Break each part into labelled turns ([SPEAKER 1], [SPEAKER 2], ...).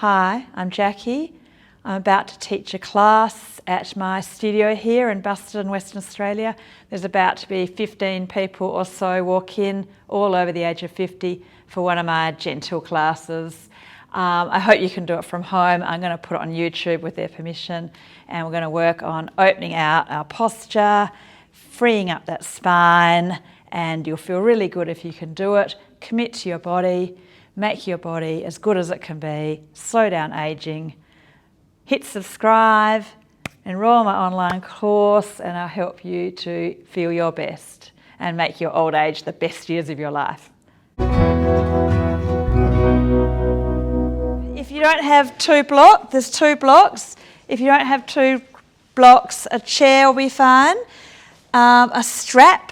[SPEAKER 1] Hi, I'm Jackie. I'm about to teach a class at my studio here in Buston, Western Australia. There's about to be 15 people or so walk in, all over the age of 50, for one of my gentle classes. I hope you can do it from home. I'm going to put it on YouTube with their permission, and we're going to work on opening out our posture, freeing up that spine, and you'll feel really good if you can do it. Commit to your body, make your body as good as it can be, slow down aging. Hit subscribe, enroll in my online course, and I'll help you to feel your best and make your old age the best years of your life. If you don't have two blocks, there's two blocks. If you don't have two blocks, a chair will be fine. A strap,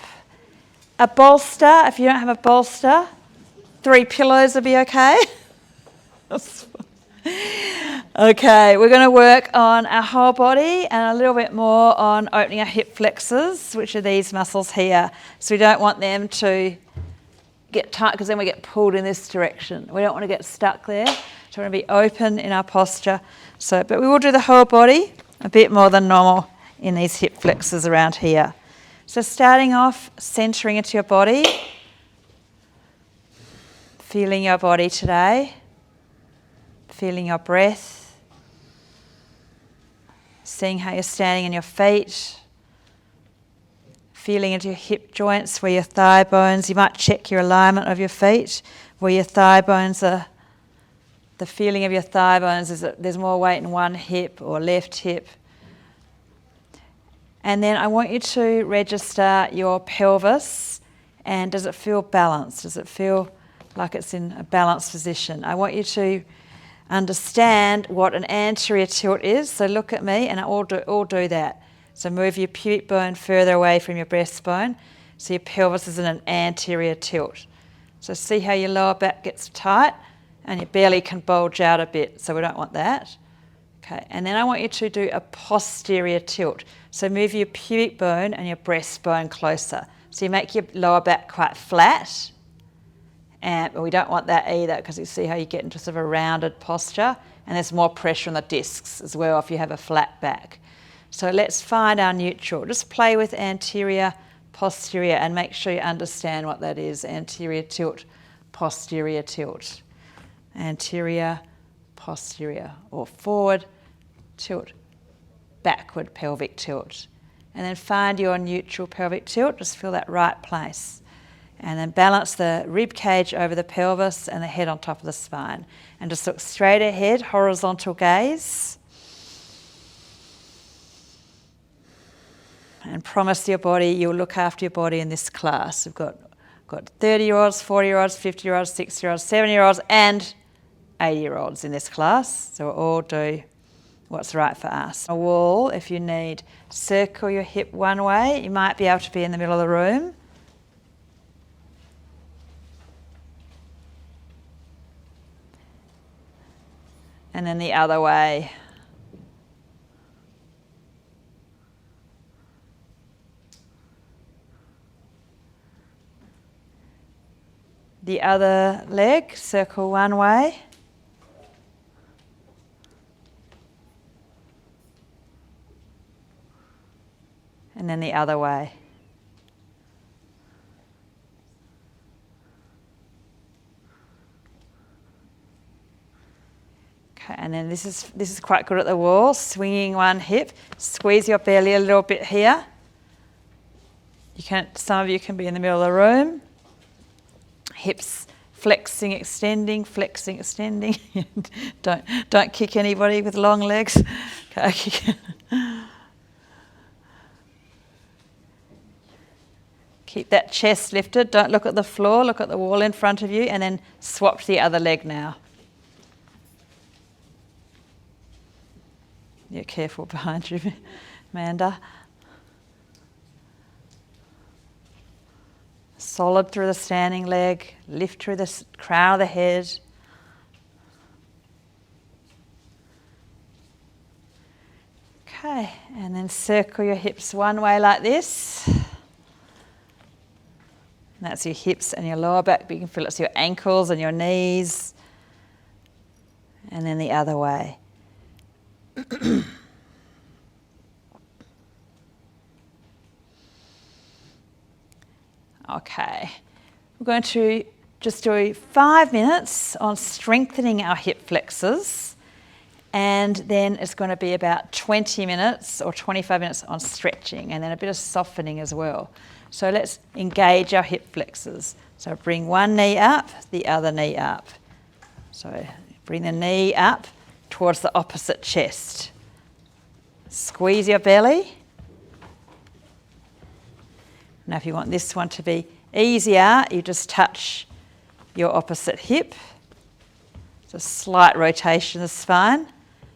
[SPEAKER 1] a bolster. If you don't have a bolster, 3 pillows will be okay. Okay, we're going to work on our whole body and a little bit more on opening our hip flexors, which are these muscles here. So we don't want them to get tight because then we get pulled in this direction. We don't want to get stuck there. So we're going to be open in our posture. But we will do the whole body a bit more than normal in these hip flexors around here. So starting off, centering into your body, feeling your body today, feeling your breath, seeing how you're standing in your feet, feeling into your hip joints, where your thigh bones, you might check your alignment of your feet, where your thigh bones are. The feeling of your thigh bones is that there's more weight in one hip or left hip. And then I want you to register your pelvis, and does it feel balanced? Does it feel like it's in a balanced position? I want you to understand what an anterior tilt is. So look at me, and I'll do that. So move your pubic bone further away from your breastbone, so your pelvis is in an anterior tilt. So see how your lower back gets tight, and your belly can bulge out a bit, so we don't want that. Okay, and then I want you to do a posterior tilt. So move your pubic bone and your breastbone closer. So you make your lower back quite flat, but we don't want that either, because you see how you get into sort of a rounded posture, and there's more pressure on the discs as well if you have a flat back. So let's find our neutral. Just play with anterior, posterior, and make sure you understand what that is. Anterior tilt, posterior tilt. Anterior, posterior, or forward tilt, backward pelvic tilt. And then find your neutral pelvic tilt. Just feel that right place. And then balance the rib cage over the pelvis and the head on top of the spine. And just look straight ahead, horizontal gaze. And promise your body you'll look after your body in this class. We've got 30-year-olds, 40-year-olds, 50-year-olds, 60-year-olds, 70-year-olds, and 80-year-olds in this class. So we'll all do what's right for us. A wall, if you need. Circle your hip one way. You might be able to be in the middle of the room. And then the other way. The other leg, circle one way. And then the other way. Okay, and then this is quite good at the wall, swinging one hip. Squeeze your belly a little bit here. Some of you can be in the middle of the room. Hips flexing, extending, flexing, extending. Don't kick anybody with long legs. Okay. Keep that chest lifted. Don't look at the floor, look at the wall in front of you, and then swap to the other leg now. Yeah, careful behind you, Amanda. Solid through the standing leg, lift through the crown of the head. Okay, and then circle your hips one way like this. And that's your hips and your lower back, but you can feel it's your ankles and your knees. and then the other way. Okay, we're going to just do 5 minutes on strengthening our hip flexors, and then it's going to be about 20 minutes or 25 minutes on stretching, and then a bit of softening as well. So let's engage our hip flexors. So bring one knee up, the other knee up. So bring the knee up towards the opposite chest. Squeeze your belly. Now if you want this one to be easier, you just touch your opposite hip. It's a slight rotation of the spine.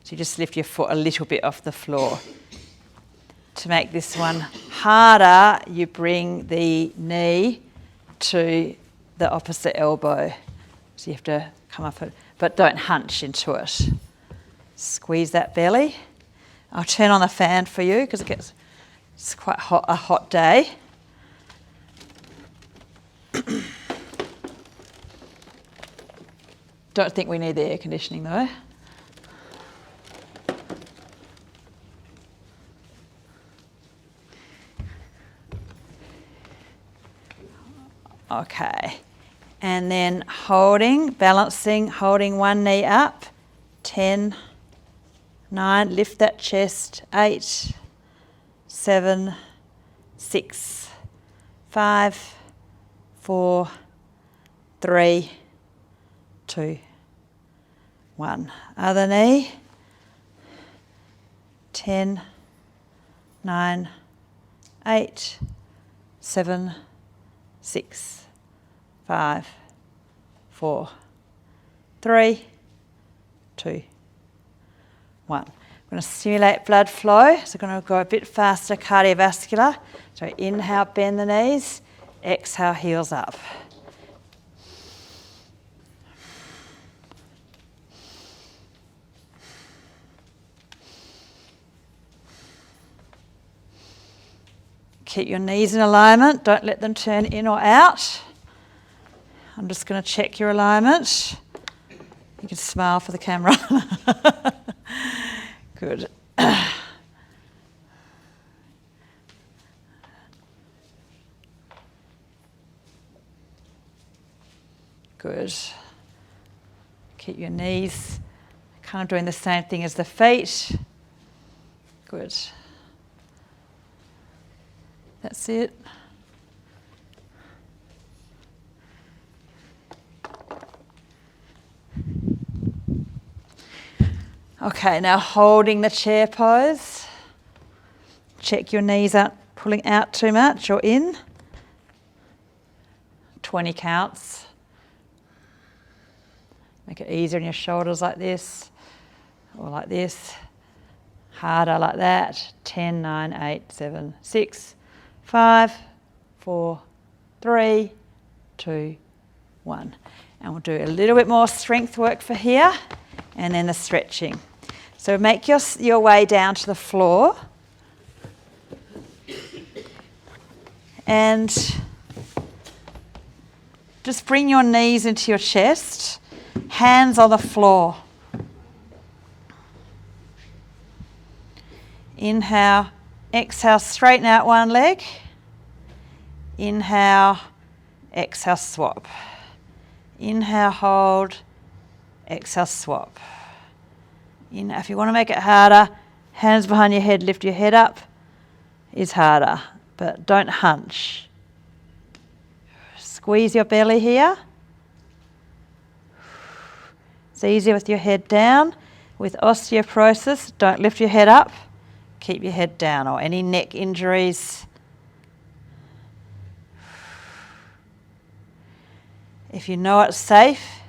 [SPEAKER 1] So you just lift your foot a little bit off the floor. To make this one harder, you bring the knee to the opposite elbow. So you have to come up, but don't hunch into it. Squeeze that belly. I'll turn on the fan for you because it's quite hot, a hot day. Don't think we need the air conditioning though. Okay, and then balancing, holding one knee up. 10, 9, lift that chest. 8, 7, 6, 5, 4, 3, 2, 1. Other knee. 10, 9, 8, 7, 6, 5, 4, 3, 2, 1. I'm going to stimulate blood flow, so I'm going to go a bit faster cardiovascular. So inhale, bend the knees, exhale, heels up. Keep your knees in alignment, don't let them turn in or out. I'm just going to check your alignment. You can smile for the camera. Good. Good. Keep your knees kind of doing the same thing as the feet. Good. That's it. Okay, now holding the chair pose. Check your knees aren't pulling out too much or in. 20 counts. Make it easier on your shoulders like this or like this. Harder like that. 10, 9, 8, 7, 6, 5, 4, 3, 2, 1. And we'll do a little bit more strength work for here and then the stretching. So make your way down to the floor and just bring your knees into your chest, hands on the floor. Inhale, exhale, straighten out one leg. Inhale, exhale, swap. Inhale, hold, exhale, swap. If you want to make it harder, hands behind your head, lift your head up is harder, but don't hunch. Squeeze your belly here. It's easier with your head down. With osteoporosis, don't lift your head up. Keep your head down, or any neck injuries. If you know it's safe,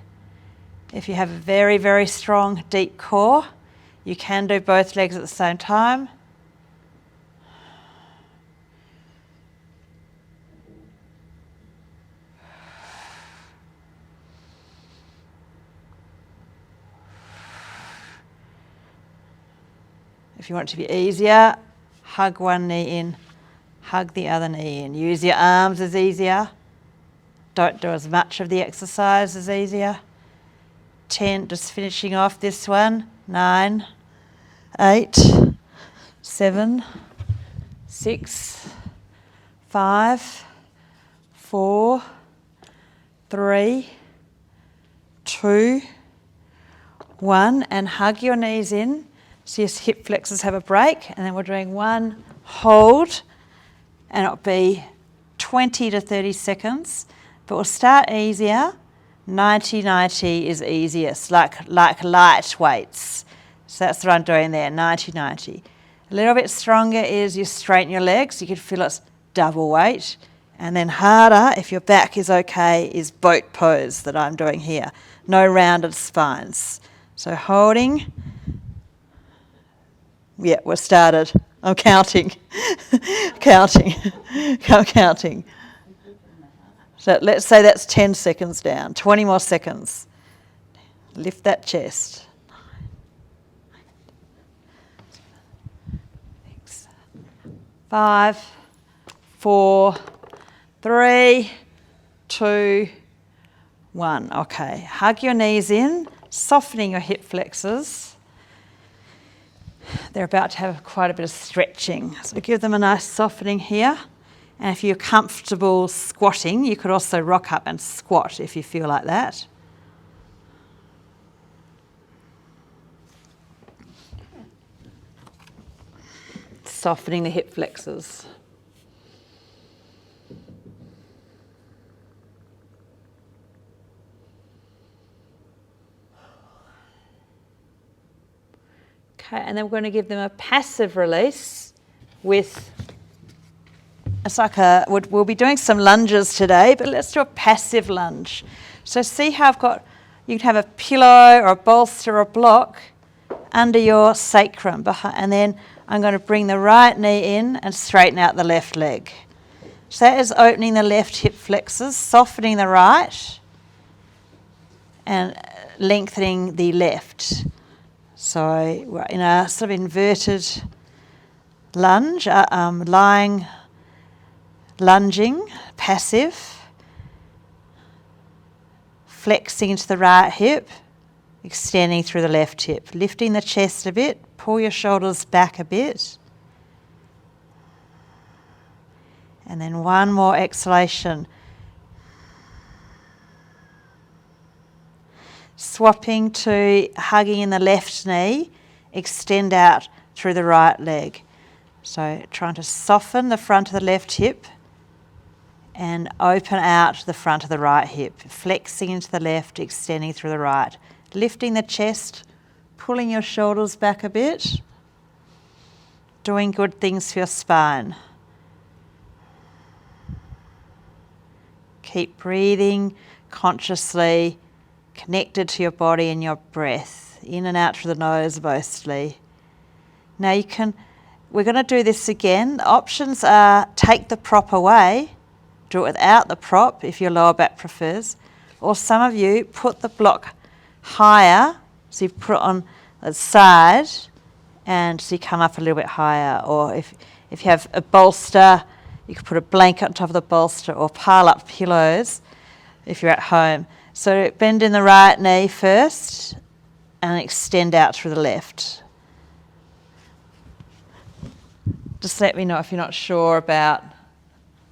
[SPEAKER 1] if you have a very, very strong, deep core, you can do both legs at the same time. If you want it to be easier, hug one knee in, hug the other knee in. Use your arms as easier. Don't do as much of the exercise as easier. 10, just finishing off this one. 9, 8, 7, 6, 5, 4, 3, 2, 1, and hug your knees in so your hip flexors have a break. And then we're doing one hold, and it'll be 20 to 30 seconds, but we'll start easier. 90-90 is easiest, like light weights. So that's what I'm doing there, 90-90. A little bit stronger is you straighten your legs. You can feel it's double weight. And then harder, if your back is okay, is boat pose that I'm doing here. No rounded spines. So holding. Yeah, we're started. I'm counting. I'm counting. So let's say that's 10 seconds down. 20 more seconds. Lift that chest. 5, 4, 3, 2, 1. Okay, hug your knees in, softening your hip flexors. They're about to have quite a bit of stretching. So give them a nice softening here. And if you're comfortable squatting, you could also rock up and squat if you feel like that. Softening the hip flexors. Okay, and then we're going to give them a passive release with, it's like we'll be doing some lunges today, but let's do a passive lunge. So see how you can have a pillow or a bolster or a block under your sacrum, and then I'm going to bring the right knee in and straighten out the left leg. So that is opening the left hip flexors, softening the right, and lengthening the left. So we're in a sort of inverted lunge, lunging, passive, flexing into the right hip, extending through the left hip, lifting the chest a bit, pull your shoulders back a bit. And then one more exhalation. Swapping to hugging in the left knee, extend out through the right leg. So trying to soften the front of the left hip and open out the front of the right hip, flexing into the left, extending through the right. Lifting the chest, pulling your shoulders back a bit, doing good things for your spine. Keep breathing consciously, connected to your body and your breath, in and out through the nose mostly. Now we're going to do this again. The options are take the prop away, do it without the prop if your lower back prefers, or some of you put the block higher, so you put it on the side and so you come up a little bit higher, or if you have a bolster, you could put a blanket on top of the bolster or pile up pillows if you're at home. So bend in the right knee first and extend out through the left. Just let me know if you're not sure about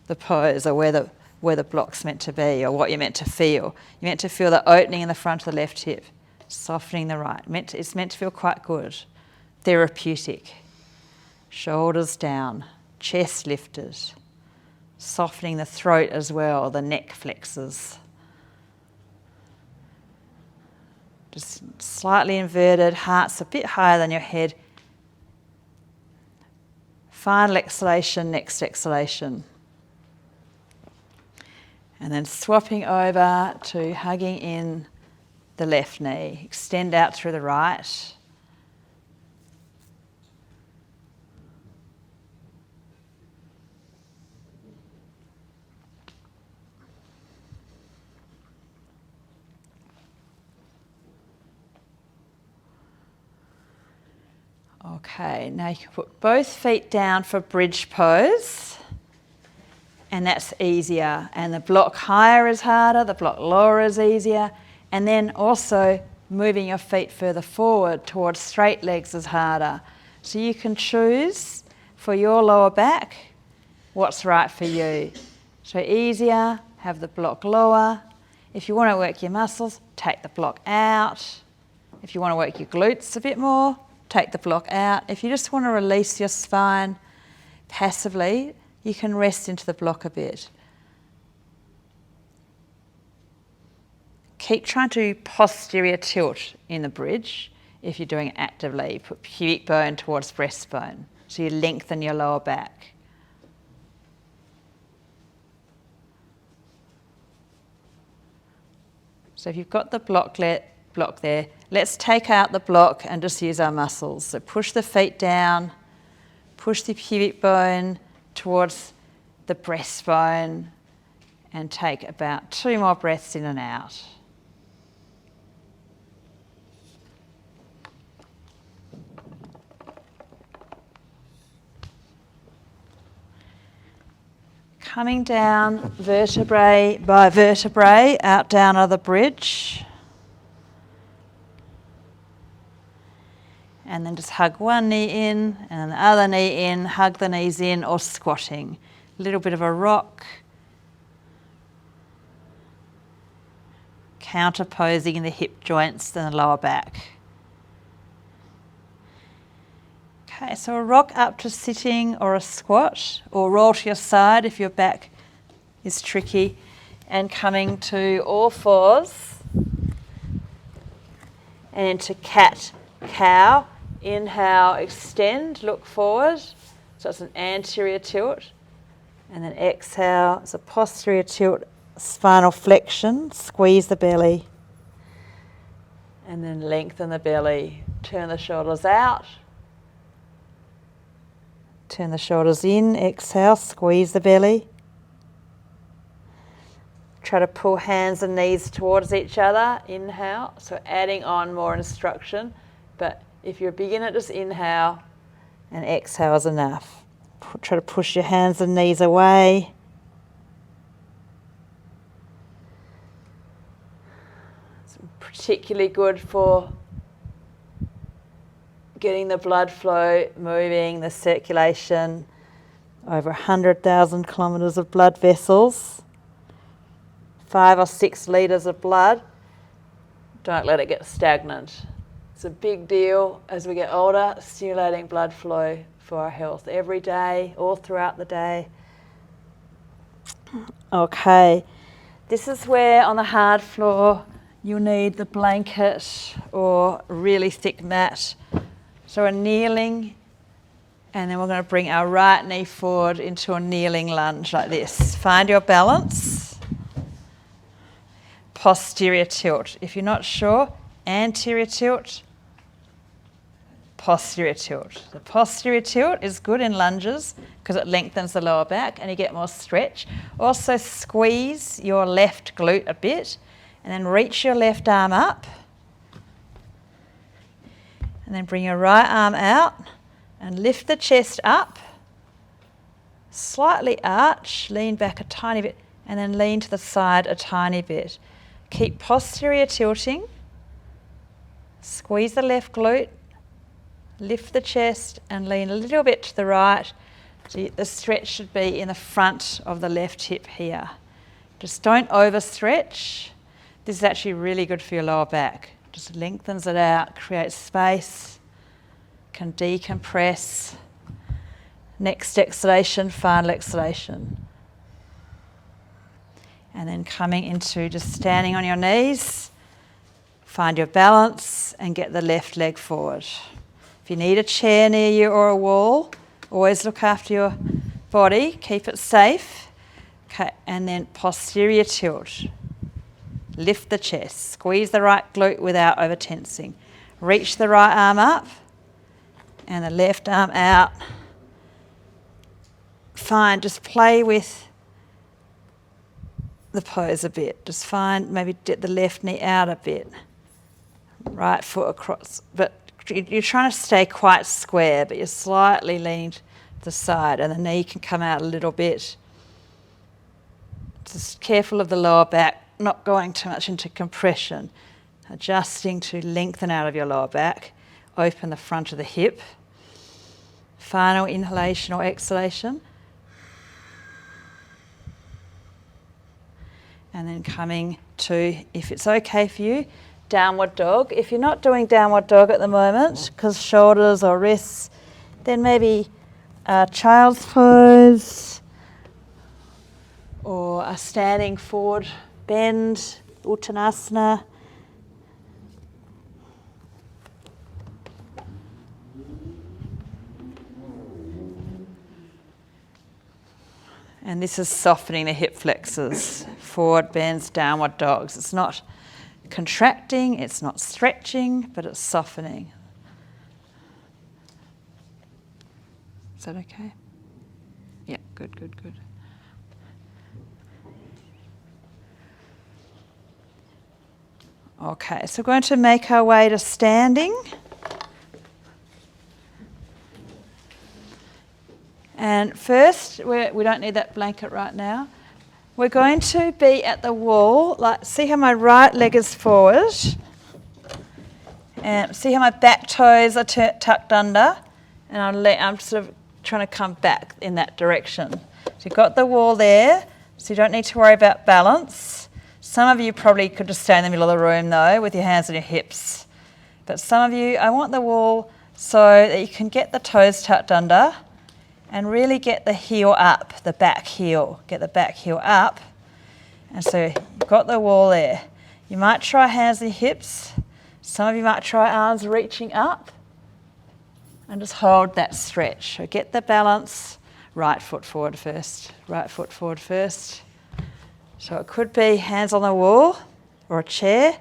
[SPEAKER 1] the pose or where the block's meant to be or what you're meant to feel. You're meant to feel the opening in the front of the left hip, softening the right. It's meant to feel quite good, therapeutic. Shoulders down, chest lifted, softening the throat as well, the neck flexors. Just slightly inverted, heart's a bit higher than your head. Final exhalation, next exhalation. And then swapping over to hugging in the left knee. Extend out through the right. Okay, now you can put both feet down for bridge pose, and that's easier. And the block higher is harder, the block lower is easier. And then also moving your feet further forward towards straight legs is harder. So you can choose for your lower back what's right for you. So easier, have the block lower. If you want to work your muscles, take the block out. If you want to work your glutes a bit more, take the block out. If you just want to release your spine passively, you can rest into the block a bit. Keep trying to posterior tilt in the bridge if you're doing it actively. Put pubic bone towards breastbone, so you lengthen your lower back. So if you've got the block there, let's take out the block and just use our muscles. So push the feet down, push the pubic bone towards the breastbone, and take about 2 more breaths in and out. Coming down vertebrae by vertebrae, out down of the bridge. And then just hug one knee in and the other knee in, hug the knees in, or squatting. A little bit of a rock. Counterposing in the hip joints and the lower back. Okay, so a rock up to sitting or a squat, or roll to your side if your back is tricky, and coming to all fours and into cat cow. Inhale, extend, look forward, so it's an anterior tilt, and then exhale, it's a posterior tilt, spinal flexion, squeeze the belly, and then lengthen the belly, turn the shoulders out. Turn the shoulders in, exhale, squeeze the belly. Try to pull hands and knees towards each other, inhale. So adding on more instruction, but if you're a beginner, just inhale and exhale is enough. Try to push your hands and knees away. It's particularly good for getting the blood flow moving, the circulation, over 100,000 kilometres of blood vessels, 5 or 6 litres of blood. Don't let it get stagnant. It's a big deal as we get older, stimulating blood flow for our health every day, all throughout the day. Okay, this is where on the hard floor you'll need the blanket or really thick mat. So we're kneeling, and then we're going to bring our right knee forward into a kneeling lunge like this. Find your balance. Posterior tilt. If you're not sure, anterior tilt, posterior tilt. The posterior tilt is good in lunges because it lengthens the lower back and you get more stretch. Also squeeze your left glute a bit and then reach your left arm up. And then bring your right arm out and lift the chest up. Slightly arch, lean back a tiny bit, and then lean to the side a tiny bit. Keep posterior tilting. Squeeze the left glute, lift the chest, and lean a little bit to the right. So the stretch should be in the front of the left hip here. Just don't overstretch. This is actually really good for your lower back. Just lengthens it out, creates space, can decompress. Next exhalation, final exhalation. And then coming into just standing on your knees, find your balance and get the left leg forward. If you need a chair near you or a wall, always look after your body, keep it safe. Okay, and then posterior tilt. Lift the chest, squeeze the right glute without over tensing. Reach the right arm up and the left arm out. Fine, just play with the pose a bit. Just find, maybe get the left knee out a bit. Right foot across, but you're trying to stay quite square, but you're slightly leaning to the side and the knee can come out a little bit. Just careful of the lower back, not going too much into compression. adjusting to lengthen out of your lower back. Open the front of the hip. Final inhalation or exhalation. And then coming to, if it's okay for you, downward dog. If you're not doing downward dog at the moment, because shoulders or wrists, then maybe a child's pose or a standing forward bend, Uttanasana. And this is softening the hip flexors, forward bends, downward dogs. It's not contracting, it's not stretching, but it's softening. Is that okay? Yeah, good, good, good. Okay, so we're going to make our way to standing. And first, we don't need that blanket right now. We're going to be at the wall. Like, see how my right leg is forward? And see how my back toes are tucked under? And I'm sort of trying to come back in that direction. So you've got the wall there, so you don't need to worry about balance. Some of you probably could just stay in the middle of the room, though, with your hands on your hips. But some of you, I want the wall so that you can get the toes tucked under and really get the heel up, the back heel. Get the back heel up. And so you've got the wall there. You might try hands on your hips. Some of you might try arms reaching up. And just hold that stretch. So get the balance. Right foot forward first. Right foot forward first. So it could be hands on the wall or a chair.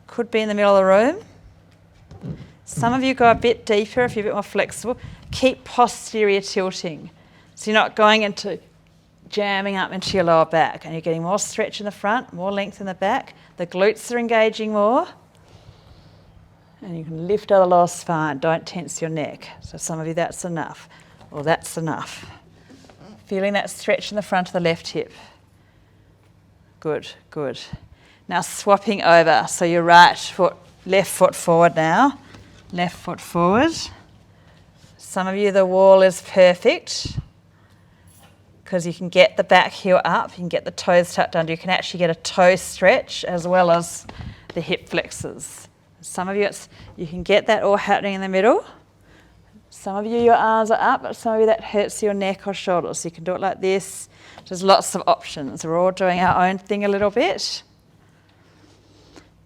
[SPEAKER 1] Could be in the middle of the room. Some of you go a bit deeper if you're a bit more flexible. Keep posterior tilting. So you're not going into jamming up into your lower back and you're getting more stretch in the front, more length in the back. The glutes are engaging more. And you can lift out the lower spine. Don't tense your neck. So some of you, that's enough. Or that's enough. Feeling that stretch in the front of the left hip. Good, good. Now swapping over. So your right foot, left foot forward now. Left foot forward. Some of you, the wall is perfect because you can get the back heel up, you can get the toes tucked under, you can actually get a toe stretch as well as the hip flexors. Some of you, you can get that all happening in the middle. Some of you, your arms are up, but some of you, that hurts your neck or shoulders. So you can do it like this. There's lots of options. We're all doing our own thing a little bit.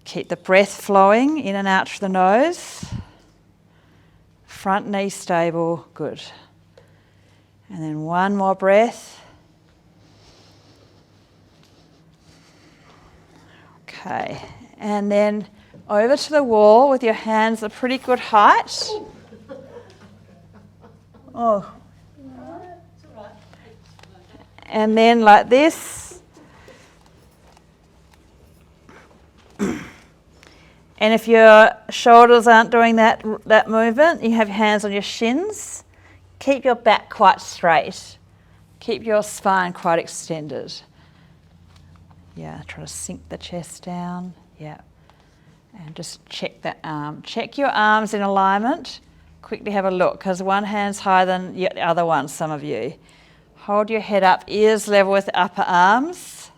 [SPEAKER 1] Keep the breath flowing in and out through the nose. Front knee stable, good. And then one more breath. Okay, and then over to the wall with your hands at a pretty good height. Oh. And then like this. And if your shoulders aren't doing that movement, you have your hands on your shins. Keep your back quite straight. Keep your spine quite extended. Yeah, try to sink the chest down. Yeah. And just check that arm. Check your arms in alignment. Quickly have a look, because one hand's higher than the other one, some of you. Hold your head up, ears level with the upper arms.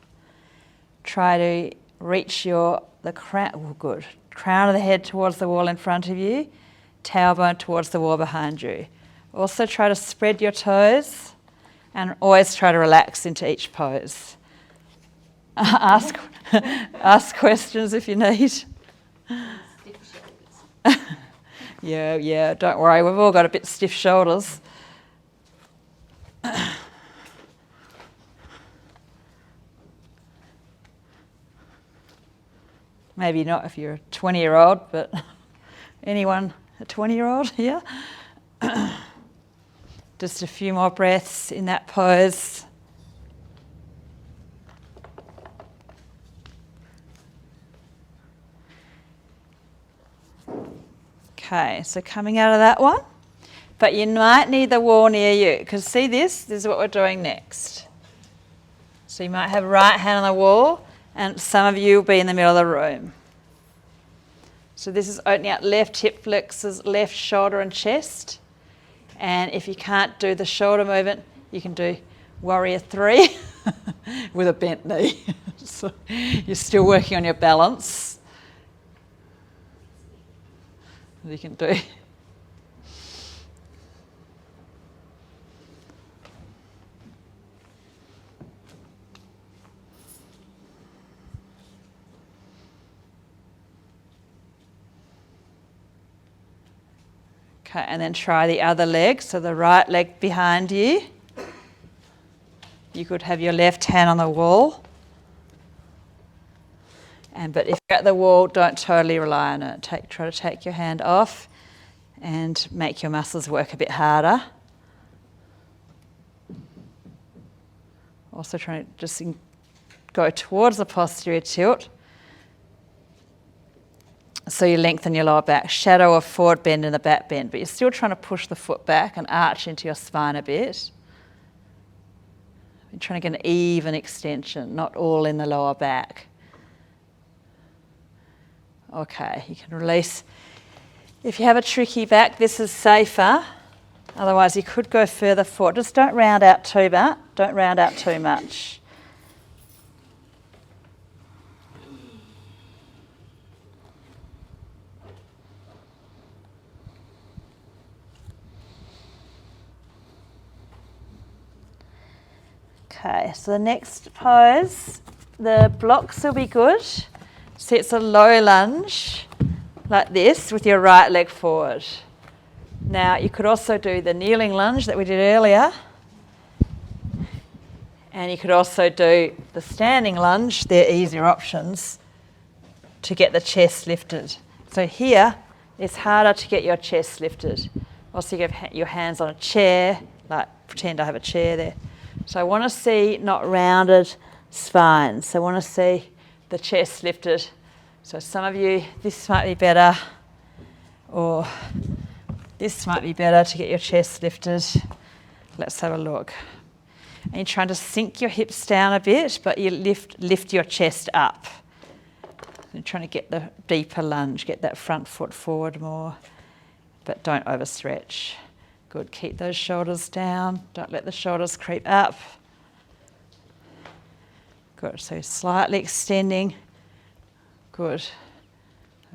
[SPEAKER 1] Try to reach the crown. Oh, good. Crown of the head towards the wall in front of you, tailbone towards the wall behind you. Also try to spread your toes and always try to relax into each pose. Ask questions if you need. Yeah, don't worry, we've all got a bit stiff shoulders. Maybe not if you're a 20-year-old, but anyone a 20-year-old here? Just a few more breaths in that pose. Okay, so coming out of that one, but you might need the wall near you, because see this is what we're doing next. So you might have right hand on the wall, and some of you will be in the middle of the room. So this is opening up left hip flexors, left shoulder and chest. And if you can't do the shoulder movement, you can do warrior 3 with a bent knee. So you're still working on your balance. You can do. Okay, and then try the other leg. So the right leg behind you. You could have your left hand on the wall. But if you're at the wall, don't totally rely on it. Try to take your hand off and make your muscles work a bit harder. Also trying to just go towards the posterior tilt. So you lengthen your lower back, shadow of forward bend in the back bend, but you're still trying to push the foot back and arch into your spine a bit. You're trying to get an even extension, not all in the lower back. Okay, you can release. If you have a tricky back, this is safer. Otherwise, you could go further forward. Just don't round out too much. Don't round out too much. Okay, so the next pose, the blocks will be good. So it's a low lunge, like this, with your right leg forward. Now, you could also do the kneeling lunge that we did earlier. And you could also do the standing lunge. They're easier options to get the chest lifted. So here, it's harder to get your chest lifted. Also, you have your hands on a chair, like pretend I have a chair there. So I want to see not rounded spines. So I want to see the chest lifted. So some of you, this might be better, or this might be better to get your chest lifted. Let's have a look. And you're trying to sink your hips down a bit, but you lift your chest up. You're trying to get the deeper lunge, get that front foot forward more, but don't overstretch. Good, keep those shoulders down. Don't let the shoulders creep up. Good, so slightly extending. Good.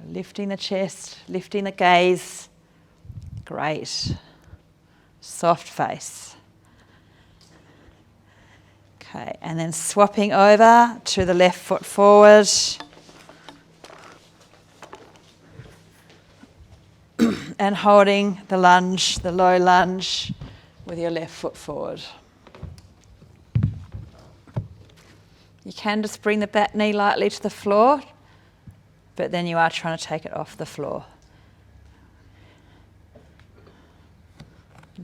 [SPEAKER 1] Lifting the chest, lifting the gaze. Great. Soft face. Okay, and then swapping over to the left foot forward. And holding the lunge, the low lunge, with your left foot forward. You can just bring the back knee lightly to the floor, but then you are trying to take it off the floor.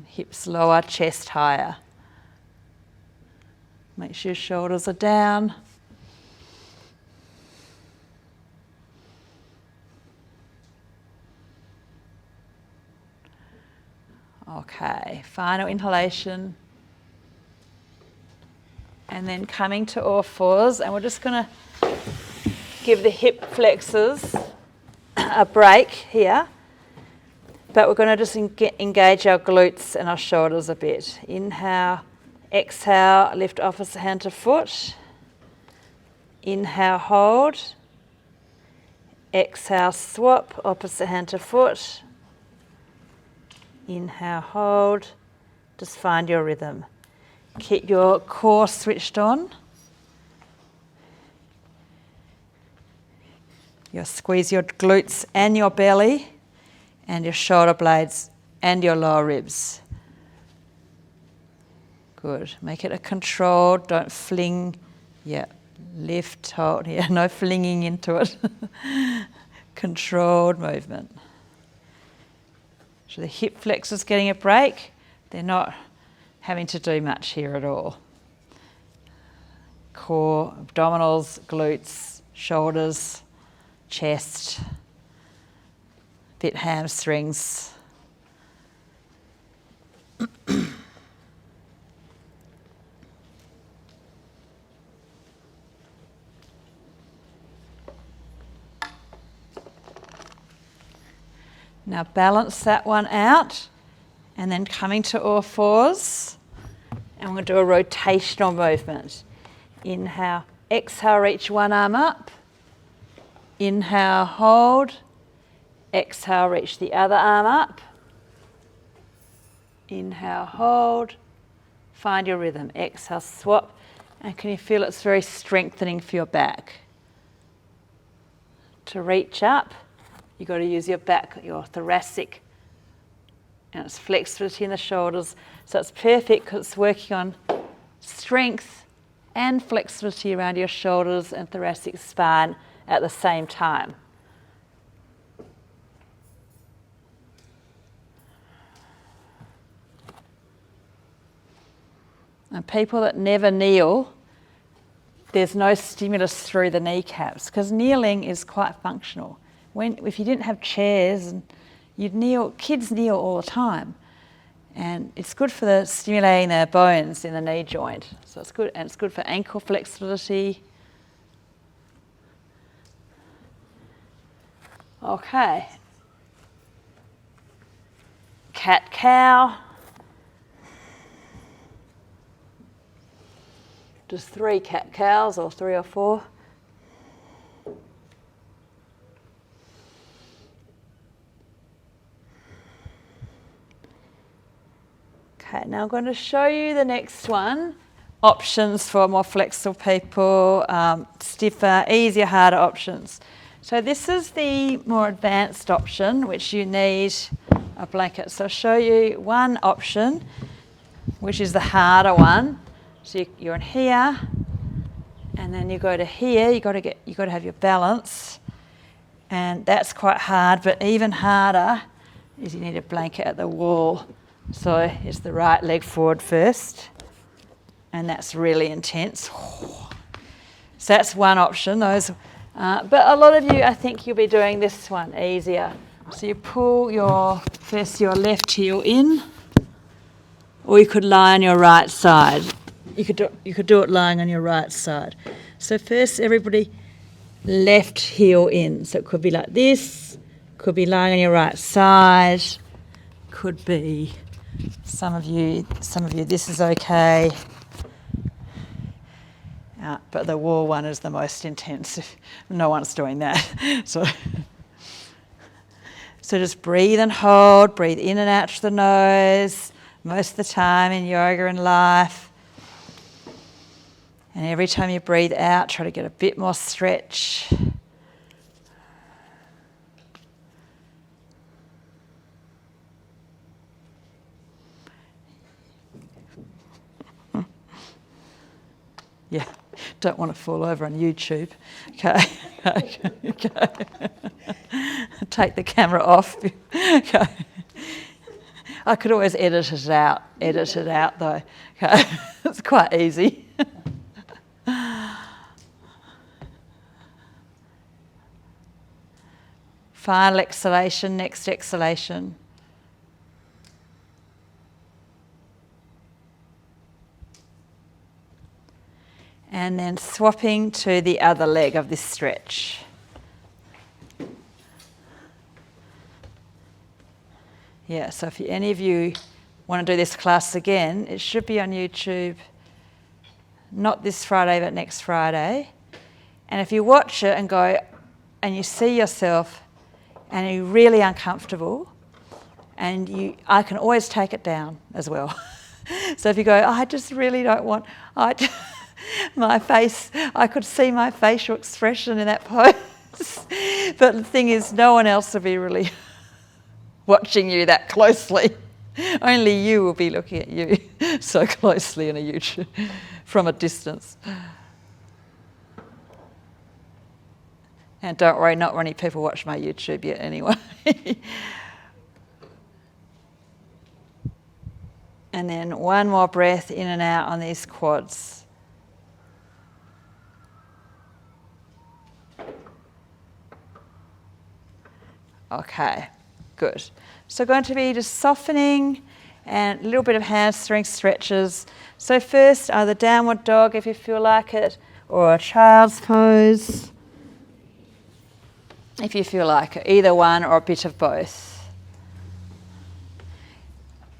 [SPEAKER 1] Hips lower, chest higher. Make sure your shoulders are down. Okay, final inhalation. And then coming to all fours, and we're just going to give the hip flexors a break here. But we're going to just engage our glutes and our shoulders a bit. Inhale, exhale, lift opposite hand to foot. Inhale, hold. Exhale, swap, opposite hand to foot. Inhale, hold. Just find your rhythm. Keep your core switched on. You squeeze your glutes and your belly and your shoulder blades and your lower ribs. Good. Make it a controlled, don't fling. Yeah, lift, hold. Yeah, no flinging into it. Controlled movement. So the hip flexors getting a break. They're not having to do much here at all. Core, abdominals, glutes, shoulders, chest, bit hamstrings. Now balance that one out and then coming to all fours. And we're going to do a rotational movement. Inhale, exhale, reach one arm up. Inhale, hold. Exhale, reach the other arm up. Inhale, hold. Find your rhythm. Exhale, swap. And can you feel it's very strengthening for your back? To reach up, you've got to use your back, your thoracic. And it's flexibility in the shoulders. So it's perfect because it's working on strength and flexibility around your shoulders and thoracic spine at the same time. And people that never kneel, there's no stimulus through the kneecaps because kneeling is quite functional. If you didn't have chairs, and you'd kneel, kids kneel all the time, and it's good for stimulating the bones in the knee joint. So it's good, and it's good for ankle flexibility. Okay. Cat-cow. Just 3 cat-cows or 3 or 4. Okay, now I'm going to show you the next one. Options for more flexible people, stiffer, easier, harder options. So this is the more advanced option, which you need a blanket. So I'll show you one option, which is the harder one. So you're in here, and then you go to here. You got to have your balance, and that's quite hard. But even harder is you need a blanket at the wall. So it's the right leg forward first, and that's really intense. So that's one option. But a lot of you, I think you'll be doing this one easier. So you pull your left heel in, or you could lie on your right side. You could do it lying on your right side. So first, everybody, left heel in. So it could be like this. Could be lying on your right side. Could be some of you. This is okay. But the wall one is the most intensive. No one's doing that. So just breathe and hold. Breathe in and out through the nose. Most of the time in yoga and life. And every time you breathe out, try to get a bit more stretch. Yeah, don't want to fall over on YouTube. Okay. Take the camera off. Okay. I could always edit it out though. Okay. It's quite easy. Final exhalation, next exhalation. And then swapping to the other leg of this stretch. Yeah, so if any of you want to do this class again, it should be on YouTube, not this Friday, but next Friday. And if you watch it and go, and you see yourself, and you're really uncomfortable, and I can always take it down as well. So if you go, I just really don't want, my face, I could see my facial expression in that pose. But the thing is, no one else will be really watching you that closely. Only you will be looking at you so closely in a YouTube from a distance. And don't worry, not many people watch my YouTube yet anyway. And then one more breath in and out on these quads. Okay, good. So going to be just softening and a little bit of hamstring stretches. So first, either downward dog if you feel like it, or a child's pose if you feel like it. Either one or a bit of both.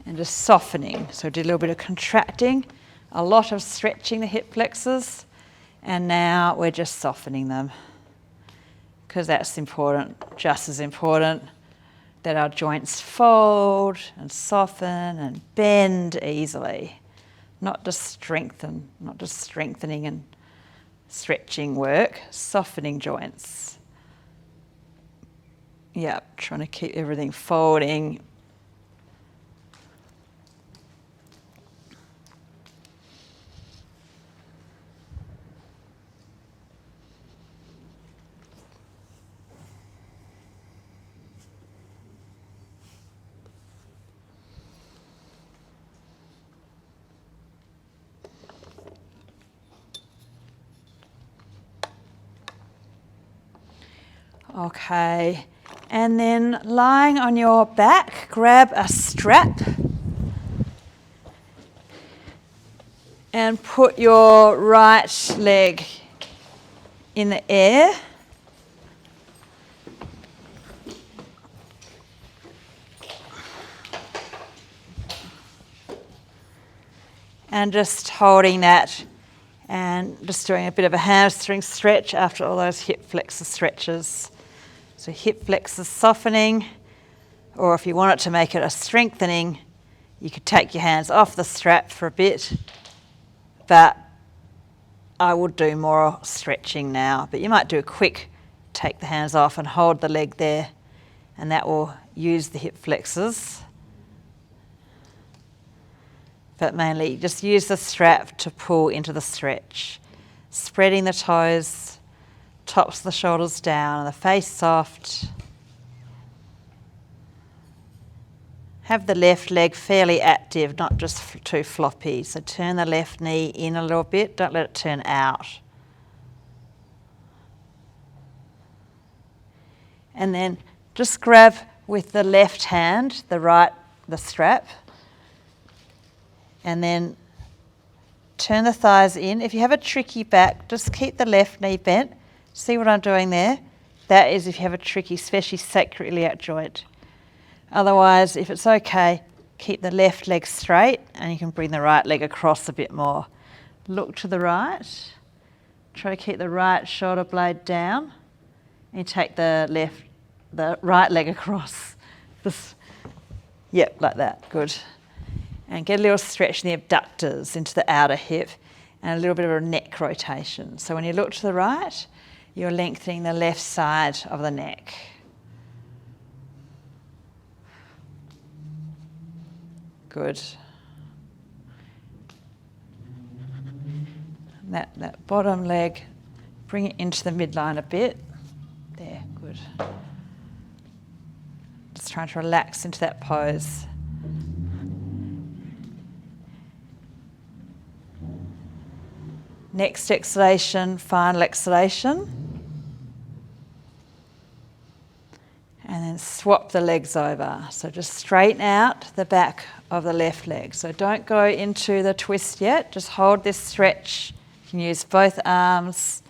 [SPEAKER 1] and just softening. So do a little bit of contracting, a lot of stretching the hip flexors, and now we're just softening them, because that's important, just as important that our joints fold and soften and bend easily, not just strengthening and stretching work, softening joints. Yep, trying to keep everything folding. Okay, and then lying on your back, grab a strap and put your right leg in the air. And just holding that and just doing a bit of a hamstring stretch after all those hip flexor stretches. So hip flexors softening, or if you want it to make it a strengthening, you could take your hands off the strap for a bit, but I would do more stretching now. But you might do a quick take the hands off and hold the leg there, and that will use the hip flexors. But mainly just use the strap to pull into the stretch, spreading the toes, tops of the shoulders down, and the face soft. Have the left leg fairly active, not just too floppy. So turn the left knee in a little bit, don't let it turn out. And then just grab with the left hand, the strap, and then turn the thighs in. If you have a tricky back, just keep the left knee bent. See what I'm doing there? That is if you have a tricky, especially sacroiliac joint. Otherwise, if it's okay, keep the left leg straight and you can bring the right leg across a bit more. Look to the right. Try to keep the right shoulder blade down and take the right leg across. Yep, like that. Good. And get a little stretch in the abductors into the outer hip and a little bit of a neck rotation. So when you look to the right, you're lengthening the left side of the neck. Good. That bottom leg, bring it into the midline a bit. There, good. Just trying to relax into that pose. Next exhalation, final exhalation. And then swap the legs over. So just straighten out the back of the left leg. So don't go into the twist yet, just hold this stretch. You can use both arms,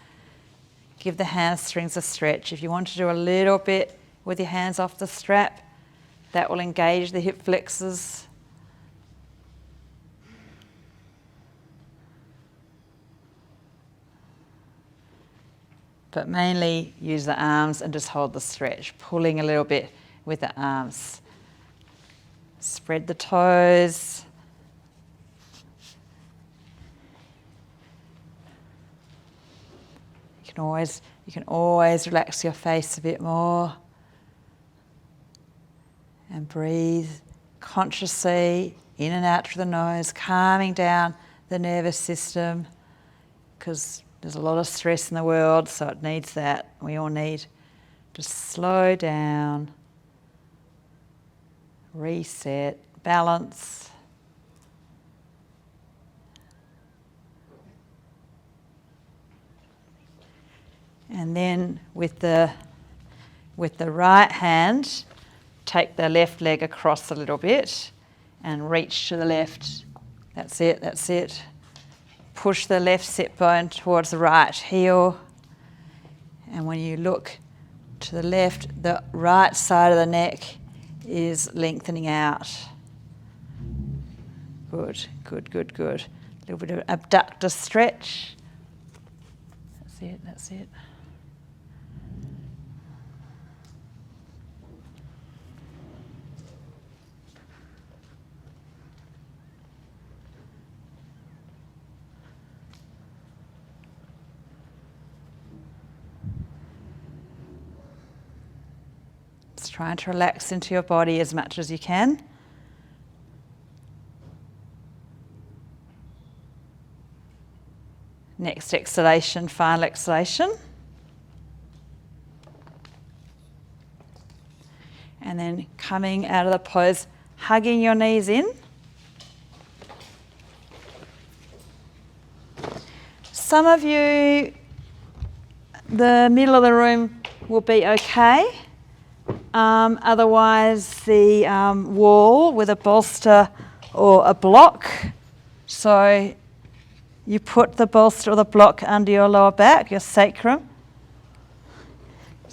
[SPEAKER 1] give the hamstrings a stretch. If you want to do a little bit with your hands off the strap, that will engage the hip flexors. But mainly use the arms and just hold the stretch, pulling a little bit with the arms. Spread the toes. You can always relax your face a bit more. And breathe consciously in and out through the nose, calming down the nervous system, because there's a lot of stress in the world, so it needs that. We all need to slow down, reset, balance. And then with the right hand, take the left leg across a little bit and reach to the left. That's it, that's it. Push the left sit bone towards the right heel. And when you look to the left, the right side of the neck is lengthening out. Good, good, good, good. A little bit of abductor stretch. That's it, that's it. Just trying to relax into your body as much as you can. Next exhalation, final exhalation. And then coming out of the pose, hugging your knees in. Some of you, the middle of the room will be okay. Otherwise, the wall with a bolster or a block. So you put the bolster or the block under your lower back, your sacrum.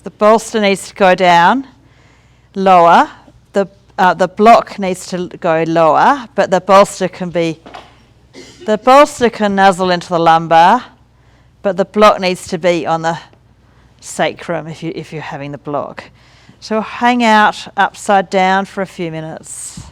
[SPEAKER 1] The bolster needs to go down lower. The block needs to go lower, but the bolster can nuzzle into the lumbar, but the block needs to be on the sacrum if you're having the block. So hang out upside down for a few minutes.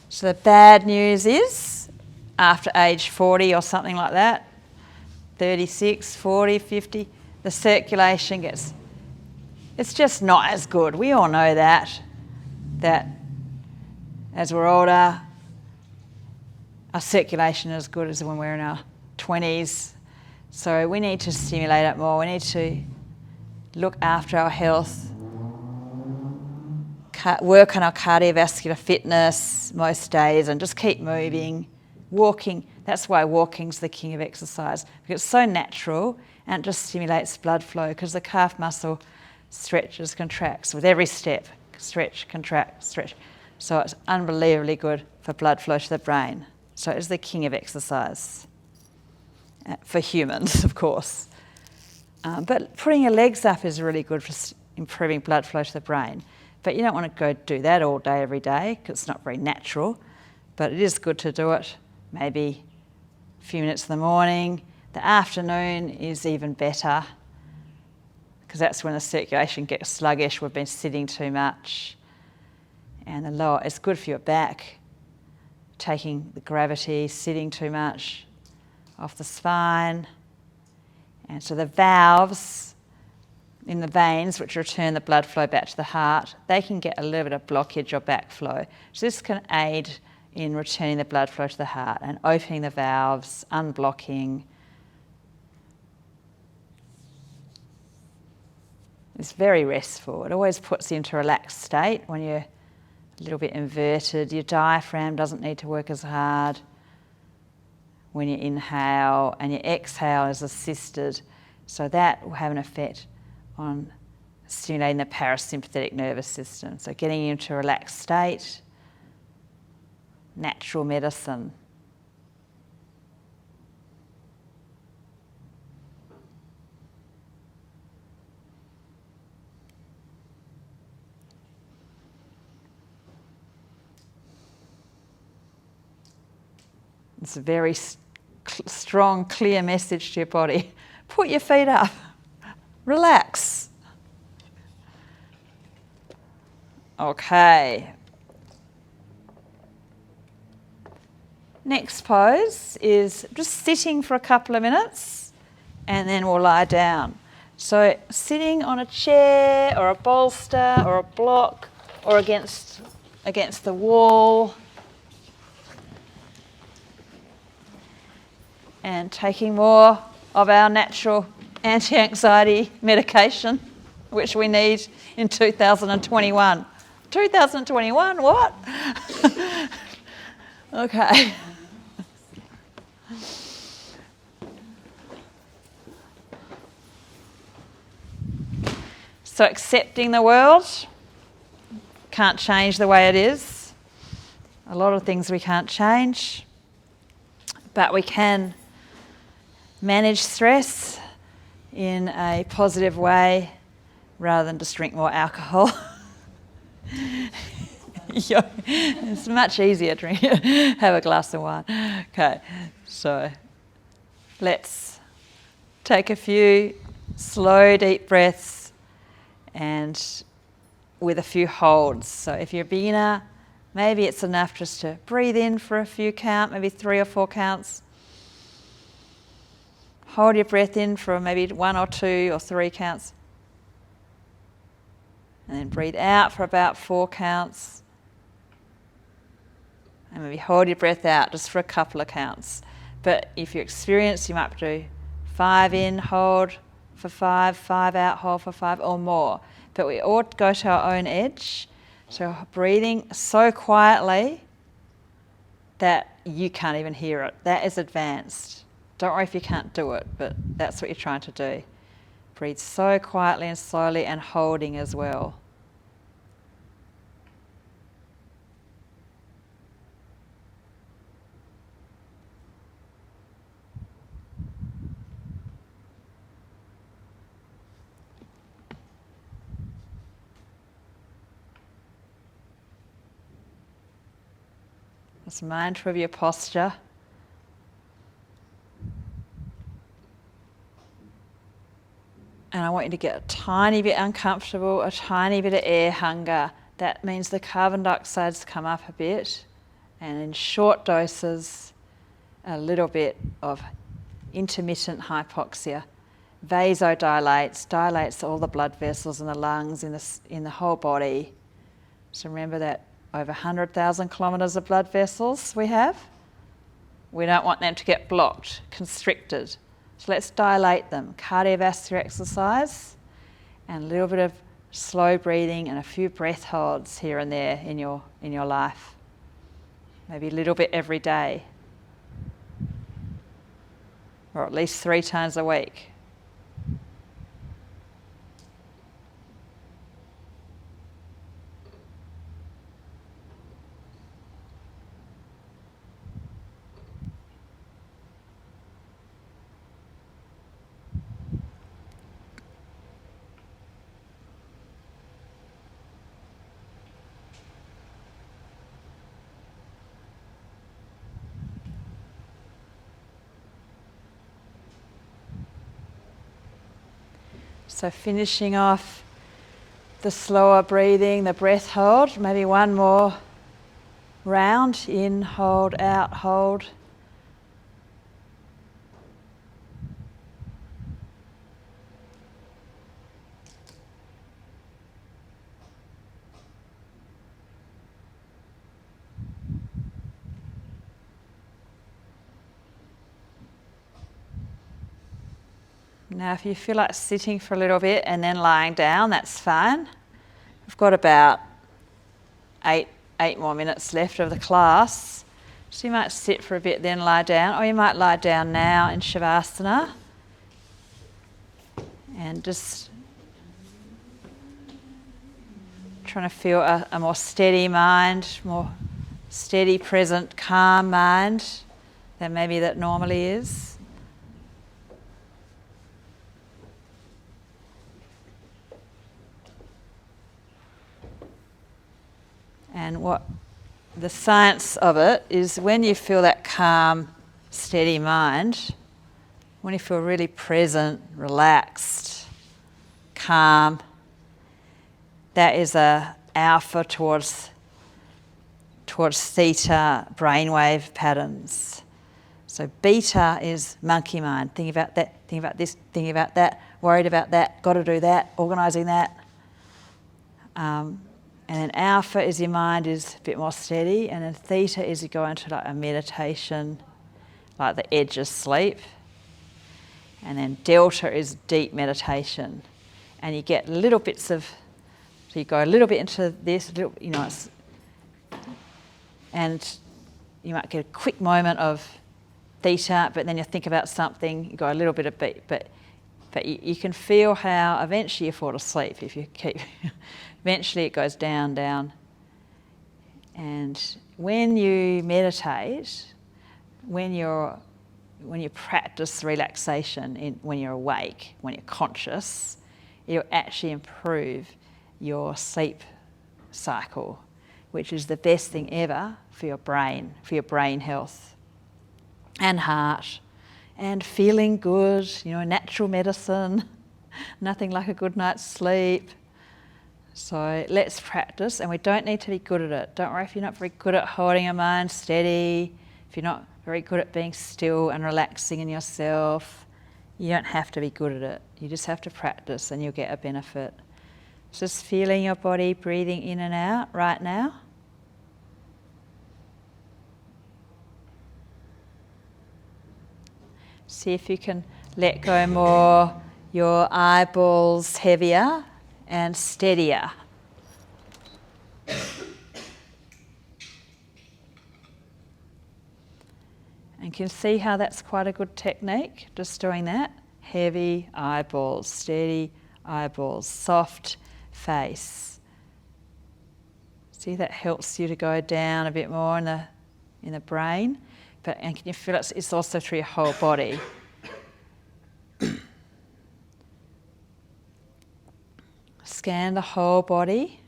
[SPEAKER 1] So the bad news is, after age 40 or something like that, 36, 40, 50, the circulation it's just not as good. We all know that as we're older, our circulation is as good as when we're in our 20s. So we need to stimulate it more. We need to look after our health, work on our cardiovascular fitness most days, and just keep moving. Walking, that's why walking's the king of exercise, because it's so natural and it just stimulates blood flow, because the calf muscle stretches, contracts with every step. Stretch, contract, stretch. So it's unbelievably good for blood flow to the brain. So it's the king of exercise for humans, of course. But putting your legs up is really good for improving blood flow to the brain. But you don't want to go do that all day, every day, because it's not very natural. But it is good to do it maybe a few minutes in the morning. The afternoon is even better, because that's when the circulation gets sluggish. We've been sitting too much. And the lower, it's good for your back, taking the gravity, sitting too much off the spine. And so the valves in the veins, which return the blood flow back to the heart, they can get a little bit of blockage or backflow. So this can aid in returning the blood flow to the heart and opening the valves, unblocking. It's very restful. It always puts you into a relaxed state when you're a little bit inverted. Your diaphragm doesn't need to work as hard when you inhale, and your exhale is assisted. So that will have an effect on stimulating the parasympathetic nervous system. So getting you into a relaxed state, natural medicine. It's a very strong, clear message to your body. Put your feet up. Relax. Okay. Next pose is just sitting for a couple of minutes, and then we'll lie down. So sitting on a chair or a bolster or a block or against the wall, and taking more of our natural anti-anxiety medication, which we need in 2021. 2021, what? Okay. So accepting the world, can't change the way it is. A lot of things we can't change, but we can manage stress in a positive way rather than just drink more alcohol. It's much easier to have a glass of wine. Okay, so let's take a few slow, deep breaths and with a few holds. So if you're a beginner, maybe it's enough just to breathe in for a few counts, maybe 3 or 4 counts. Hold your breath in for maybe 1 or 2 or 3 counts. And then breathe out for about 4 counts. And maybe hold your breath out just for a couple of counts. But if you're experienced, you might do 5 in, hold for 5, 5 out, hold for 5 or more. But we all go to our own edge. So breathing so quietly that you can't even hear it. That is advanced. Don't worry if you can't do it, but that's what you're trying to do. Breathe so quietly and slowly and holding as well. Just mindful of your posture. And I want you to get a tiny bit uncomfortable, a tiny bit of air hunger. That means the carbon dioxide's come up a bit. And in short doses, a little bit of intermittent hypoxia. Vasodilates, dilates all the blood vessels in the lungs, in the whole body. So remember that over 100,000 kilometres of blood vessels we have. We don't want them to get blocked, constricted. So let's dilate them. Cardiovascular exercise and a little bit of slow breathing and a few breath holds here and there in your life. Maybe a little bit every day. Or at least 3 times a week. So finishing off the slower breathing, the breath hold, maybe one more round, in, hold, out, hold. Now if you feel like sitting for a little bit and then lying down, that's fine. We've got about eight more minutes left of the class. So you might sit for a bit, then lie down, or you might lie down now in Savasana and just trying to feel a more steady mind, more steady, present, calm mind than maybe that normally is. And what the science of it is, when you feel that calm, steady mind, when you feel really present, relaxed, calm, that is a alpha towards theta brainwave patterns. So beta is monkey mind, thinking about that, thinking about this, thinking about that, worried about that, got to do that, organising that. And then alpha is your mind is a bit more steady, and then theta is you go into like a meditation, like the edge of sleep. And then delta is deep meditation. And you get little bits of, so you go a little bit into this, and you might get a quick moment of theta, but then you think about something, you go a little bit of beat. But But you can feel how eventually you fall asleep if you keep, eventually it goes down, down. And when you meditate, when you practice relaxation, when you're awake, when you're conscious, it'll actually improve your sleep cycle, which is the best thing ever for your brain health and heart and feeling good, natural medicine, nothing like a good night's sleep. So let's practice, and we don't need to be good at it. Don't worry if you're not very good at holding your mind steady, if you're not very good at being still and relaxing in yourself. You don't have to be good at it. You just have to practice and you'll get a benefit. Just feeling your body breathing in and out right now. See if you can let go more, your eyeballs heavier and steadier. And you can see how that's quite a good technique, just doing that. Heavy eyeballs, steady eyeballs, soft face. See, that helps you to go down a bit more in the brain. And can you feel it's also through your whole body. Scan the whole body.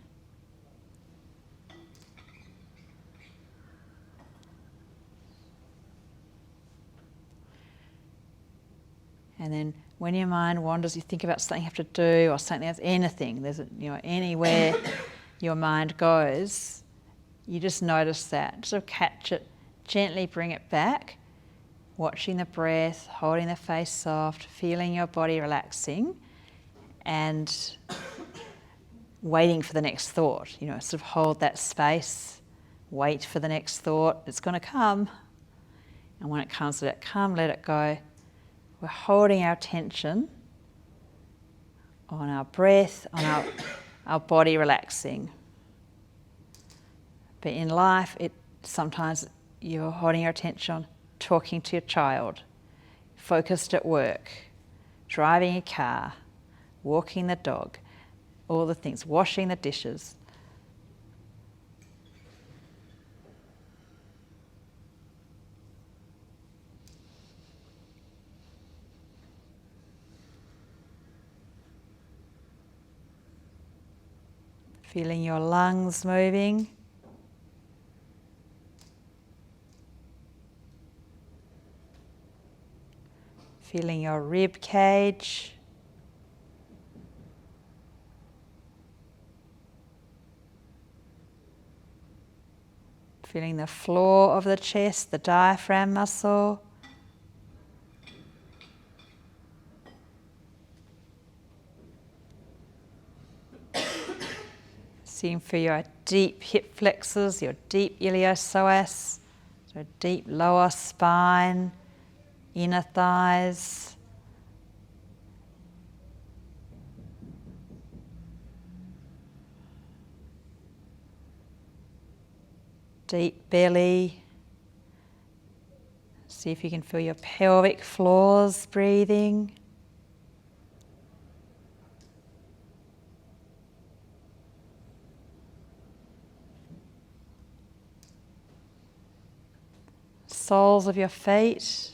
[SPEAKER 1] And then when your mind wanders, you think about something you have to do or something else, anything, anywhere your mind goes, you just notice that. Sort of catch it, gently bring it back, watching the breath, holding the face soft, feeling your body relaxing, and waiting for the next thought. Sort of hold that space, wait for the next thought. It's going to come. And when it comes, let it come, let it go. We're holding our attention on our breath, on our body relaxing. But in life, sometimes you're holding your attention on talking to your child, focused at work, driving a car, walking the dog, all the things, washing the dishes. Feeling your lungs moving. Feeling your rib cage. Feeling the floor of the chest, the diaphragm muscle. Seeing for your deep hip flexors, your deep iliopsoas, so deep lower spine, inner thighs. Deep belly. See if you can feel your pelvic floors breathing. Soles of your feet.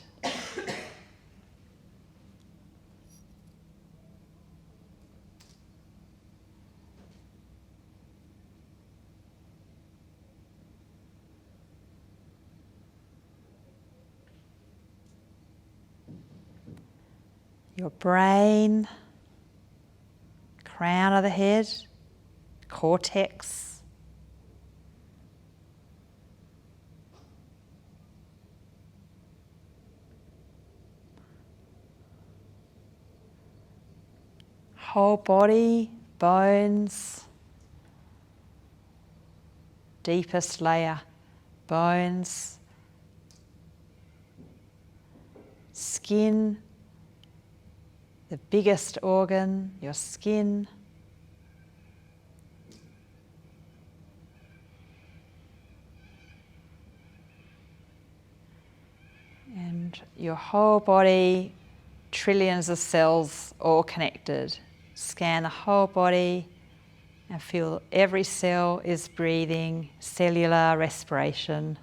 [SPEAKER 1] Your brain, crown of the head, cortex. Whole body, bones, deepest layer, bones, skin, the biggest organ, your skin. And your whole body trillions of cells all connected. Scan the whole body and feel every cell is breathing, cellular respiration.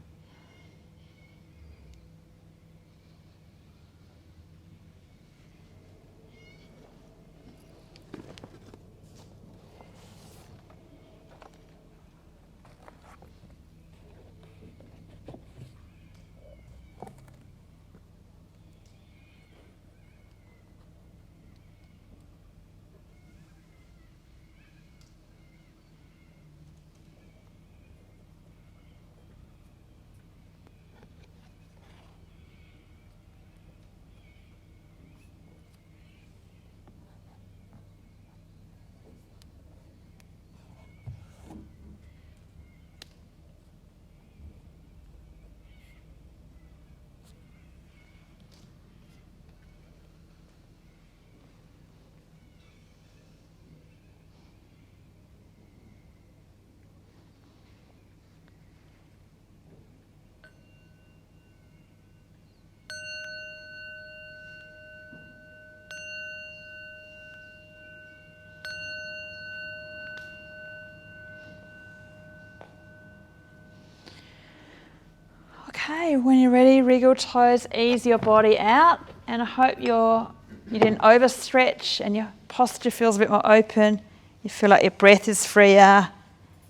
[SPEAKER 1] Okay, when you're ready, wriggle toes, ease your body out, and I hope you didn't overstretch and your posture feels a bit more open. You feel like your breath is freer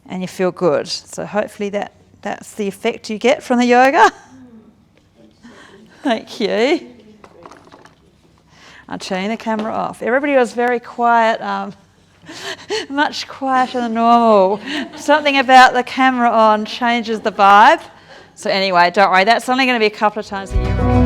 [SPEAKER 1] and you feel good. So hopefully that's the effect you get from the yoga. Thank you. I'm turning the camera off. Everybody was very quiet, much quieter than normal. Something about the camera on changes the vibe. So anyway, don't worry, that's only going to be a couple of times a year.